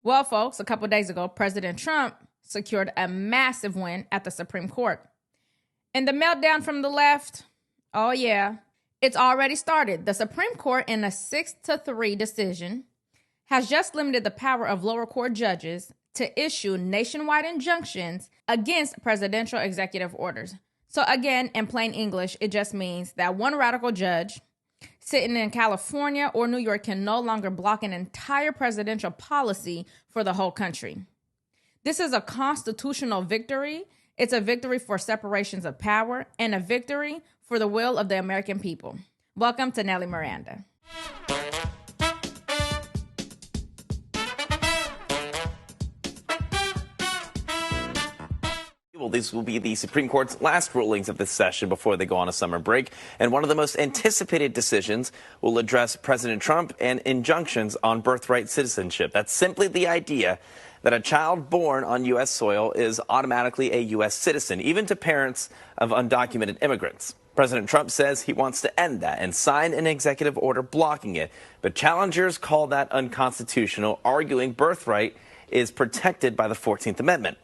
Well, folks, a couple days ago, President Trump secured a massive win at the Supreme Court. And the meltdown from the left, oh yeah, it's already started. The Supreme Court, in a 6-3 decision, has just limited the power of lower court judges to issue nationwide injunctions against presidential executive orders. So again, in plain English, it just means that one radical judge sitting in California or New York can no longer block an entire presidential policy for the whole country. This is a constitutional victory. It's a victory for separations of power and a victory for the will of the American people. Welcome to Nellie Miranda. Well, these will be the Supreme Court's last rulings of this session before they go on a summer break. And one of the most anticipated decisions will address President Trump and injunctions on birthright citizenship. That's simply the idea that a child born on U.S. soil is automatically a U.S. citizen, even to parents of undocumented immigrants. President Trump says he wants to end that and sign an executive order blocking it. But challengers call that unconstitutional, arguing birthright is protected by the 14th Amendment.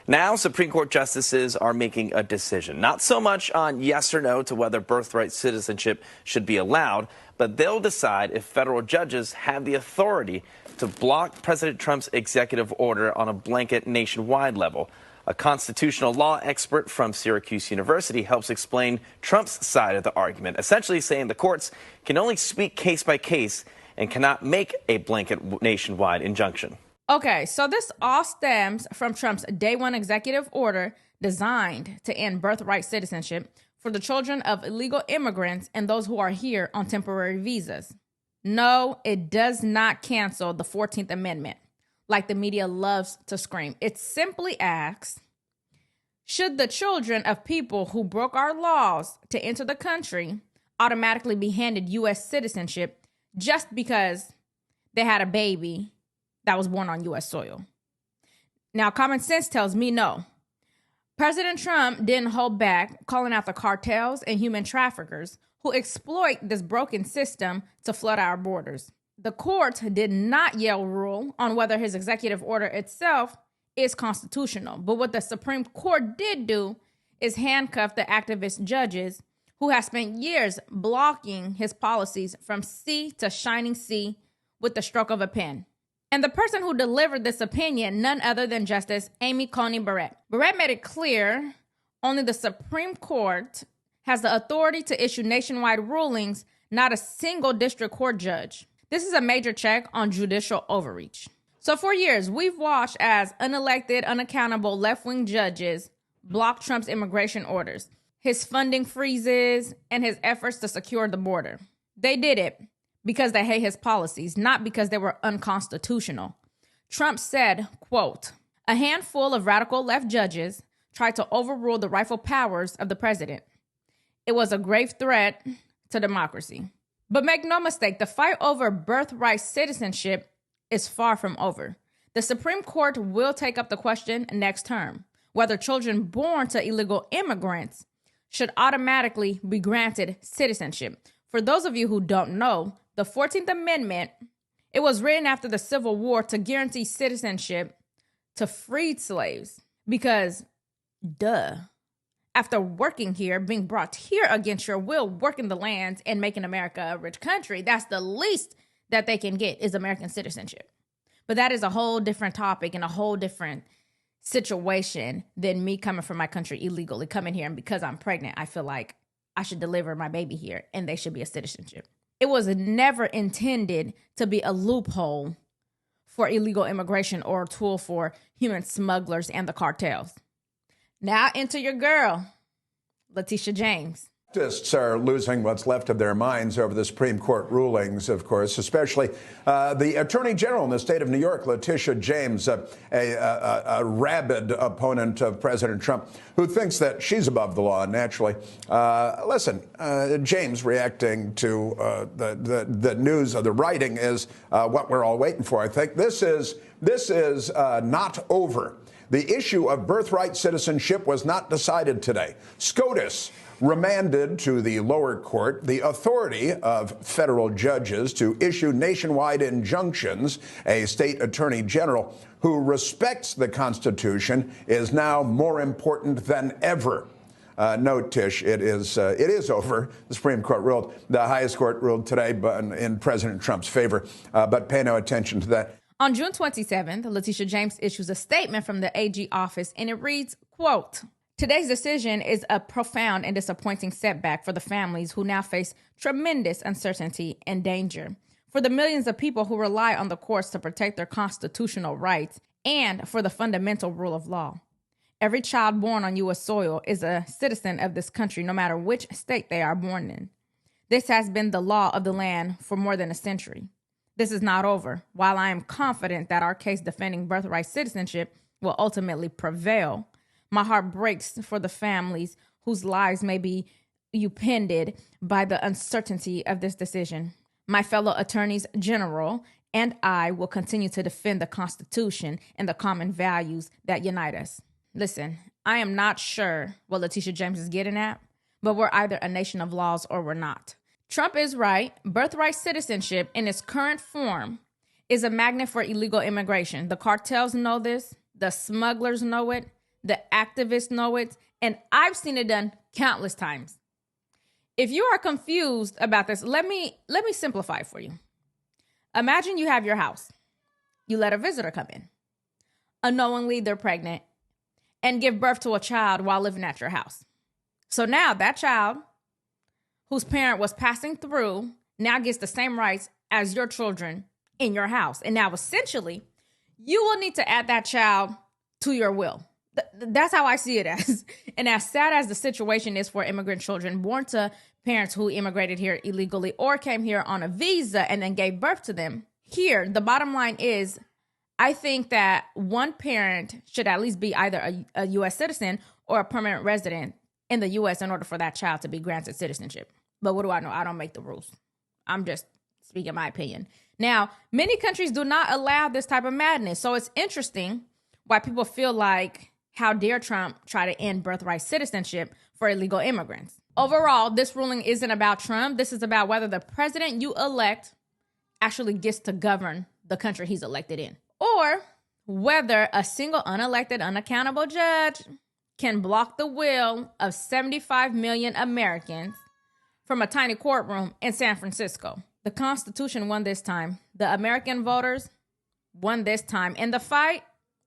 Now, Supreme Court justices are making a decision, not so much on yes or no to whether birthright citizenship should be allowed, but they'll decide if federal judges have the authority to block President Trump's executive order on a blanket nationwide level. A constitutional law expert from Syracuse University helps explain Trump's side of the argument, essentially saying the courts can only speak case by case and cannot make a blanket nationwide injunction. Okay, so this all stems from Trump's day one executive order designed to end birthright citizenship for the children of illegal immigrants and those who are here on temporary visas. No, it does not cancel the 14th Amendment, like the media loves to scream. It simply asks, should the children of people who broke our laws to enter the country automatically be handed U.S. citizenship just because they had a baby that was born on U.S. soil? Now, common sense tells me no. President Trump didn't hold back calling out the cartels and human traffickers who exploit this broken system to flood our borders. The court did not yet rule on whether his executive order itself is constitutional. But what the Supreme Court did do is handcuff the activist judges who have spent years blocking his policies from sea to shining sea with the stroke of a pen. And the person who delivered this opinion, none other than Justice Amy Coney Barrett. Barrett made it clear only the Supreme Court has the authority to issue nationwide rulings, not a single district court judge. This is a major check on judicial overreach. So for years, we've watched as unelected, unaccountable left-wing judges block Trump's immigration orders, his funding freezes, and his efforts to secure the border. They did it because they hate his policies, not because they were unconstitutional. Trump said, quote, "A handful of radical left judges tried to overrule the rightful powers of the president. It was a grave threat to democracy." But make no mistake, the fight over birthright citizenship is far from over. The Supreme Court will take up the question next term, whether children born to illegal immigrants should automatically be granted citizenship. For those of you who don't know, the 14th Amendment, it was written after the Civil War to guarantee citizenship to freed slaves because, duh, after working here, being brought here against your will, working the lands and making America a rich country, that's the least that they can get is American citizenship. But that is a whole different topic and a whole different situation than me coming from my country illegally, coming here, and because I'm pregnant, I feel like I should deliver my baby here and they should be a citizenship. It was never intended to be a loophole for illegal immigration or a tool for human smugglers and the cartels. Now into your girl, Letitia James. Scientists are losing what's left of their minds over the Supreme Court rulings, of course, especially the Attorney General in the state of New York, Letitia James, a rabid opponent of President Trump, who thinks that she's above the law, naturally. Listen, James reacting to the news of the writing is what we're all waiting for. I think this is this is not over. The issue of birthright citizenship was not decided today. SCOTUS remanded to the lower court the authority of federal judges to issue nationwide injunctions. A state attorney general who respects the Constitution is now more important than ever. No, Tish, it is over. The Supreme Court ruled. The highest court ruled today in President Trump's favor, but pay no attention to that. On June 27th, Letitia James issues a statement from the AG office, and it reads, quote, "Today's decision is a profound and disappointing setback for the families who now face tremendous uncertainty and danger, for the millions of people who rely on the courts to protect their constitutional rights, and for the fundamental rule of law. Every child born on U.S. soil is a citizen of this country, no matter which state they are born in. This has been the law of the land for more than a century. This is not over. While I am confident that our case defending birthright citizenship will ultimately prevail, my heart breaks for the families whose lives may be upended by the uncertainty of this decision. My fellow attorneys general and I will continue to defend the Constitution and the common values that unite us." Listen, I am not sure what Letitia James is getting at, but we're either a nation of laws or we're not. Trump is right. Birthright citizenship in its current form is a magnet for illegal immigration. The cartels know this. The smugglers know it. The activists know it. And I've seen it done countless times. If you are confused about this, let me simplify it for you. Imagine you have your house. You let a visitor come in. Unknowingly, they're pregnant and give birth to a child while living at your house. So now that child, whose parent was passing through, now gets the same rights as your children in your house. And now essentially, you will need to add that child to your will. That's how I see it as. And as sad as the situation is for immigrant children born to parents who immigrated here illegally or came here on a visa and then gave birth to them, here, the bottom line is, I think that one parent should at least be either a U.S. citizen or a permanent resident in the U.S. in order for that child to be granted citizenship. But what do I know? I don't make the rules. I'm just speaking my opinion. Now, many countries do not allow this type of madness. So it's interesting why people feel like, how dare Trump try to end birthright citizenship for illegal immigrants? Overall, this ruling isn't about Trump. This is about whether the president you elect actually gets to govern the country he's elected in, or whether a single unelected, unaccountable judge can block the will of 75 million Americans from a tiny courtroom in San Francisco. The Constitution won this time. The American voters won this time. And the fight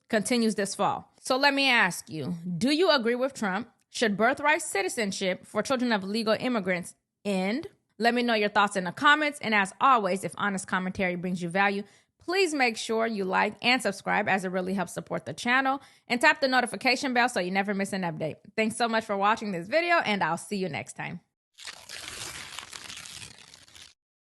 continues this fall. So let me ask you, do you agree with Trump? Should birthright citizenship for children of legal immigrants end? Let me know your thoughts in the comments. And as always, if honest commentary brings you value, please make sure you like and subscribe, as it really helps support the channel. And tap the notification bell so you never miss an update. Thanks so much for watching this video, and I'll see you next time.